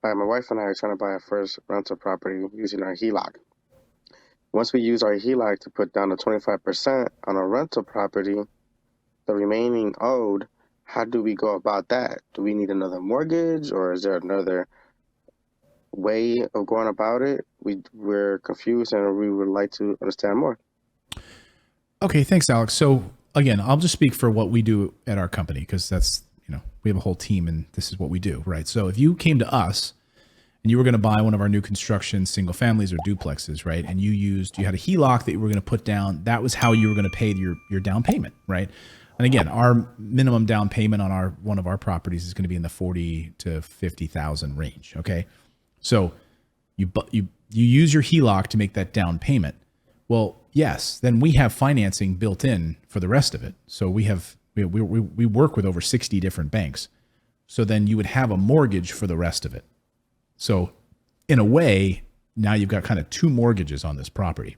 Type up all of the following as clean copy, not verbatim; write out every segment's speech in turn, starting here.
My wife and I are trying to buy our first rental property using our HELOC. Once we use our HELOC to put down the 25% on a rental property, the remaining owed, how do we go about that? Do we need another mortgage, or is there another way of going about it? We're confused and we would like to understand more. Okay, thanks, Alex. So again, I'll just speak for what we do at our company because that's, we have a whole team and this is what we do, right? So if you came to us and you were going to buy one of our new construction single families or duplexes, right? And you had a HELOC that you were going to put down, that was how you were going to pay your down payment, right? And again, our minimum down payment on one of our properties is going to be in the 40 to 50,000 range, okay? So you use your HELOC to make that down payment. Well, yes, then we have financing built in for the rest of it. So we work with over 60 different banks. So then you would have a mortgage for the rest of it. So in a way, now you've got kind of two mortgages on this property,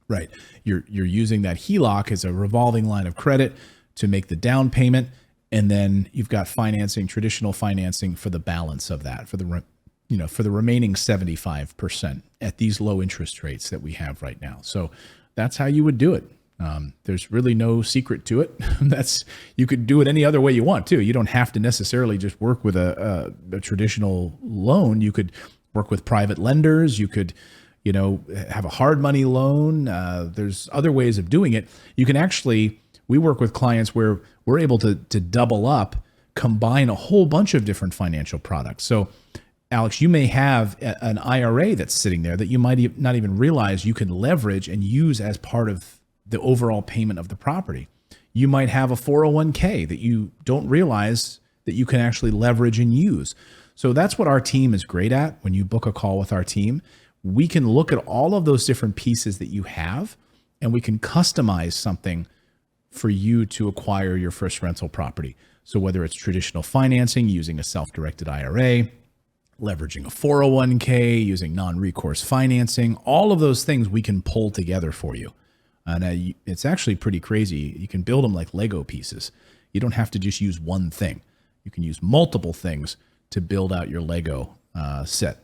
right? You're using that HELOC as a revolving line of credit to make the down payment. And then you've got financing, traditional financing for the balance of that, for the remaining 75% at these low interest rates that we have right now. So that's how you would do it. There's really no secret to it. You could do it any other way you want too. You don't have to necessarily just work with a traditional loan. You could work with private lenders. You could, have a hard money loan. There's other ways of doing it. You can actually, we work with clients where we're able to double up, combine a whole bunch of different financial products. So Alex, you may have an IRA that's sitting there that you might not even realize you can leverage and use as part of the overall payment of the property. You might have a 401k that you don't realize that you can actually leverage and use. So that's what our team is great at. When you book a call with our team, we can look at all of those different pieces that you have, and we can customize something for you to acquire your first rental property. So whether it's traditional financing using a self-directed IRA, leveraging a 401k, using non-recourse financing, all of those things we can pull together for you. And it's actually pretty crazy. You can build them like Lego pieces. You don't have to just use one thing. You can use multiple things to build out your Lego set.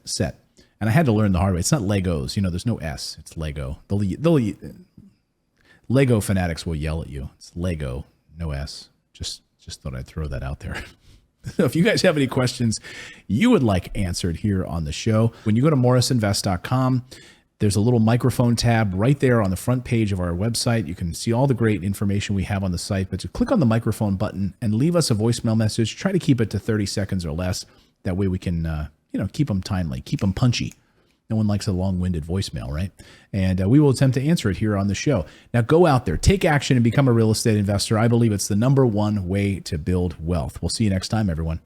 And I had to learn the hard way. It's not Legos. There's no S. It's Lego. Lego fanatics will yell at you. It's Lego, no S. Just thought I'd throw that out there. So if you guys have any questions you would like answered here on the show, when you go to morrisinvest.com, there's a little microphone tab right there on the front page of our website. You can see all the great information we have on the site, but to click on the microphone button and leave us a voicemail message. Try to keep it to 30 seconds or less. That way we can, keep them timely, keep them punchy. No one likes a long-winded voicemail, right? And we will attempt to answer it here on the show. Now go out there, take action, and become a real estate investor. I believe it's the number one way to build wealth. We'll see you next time, everyone.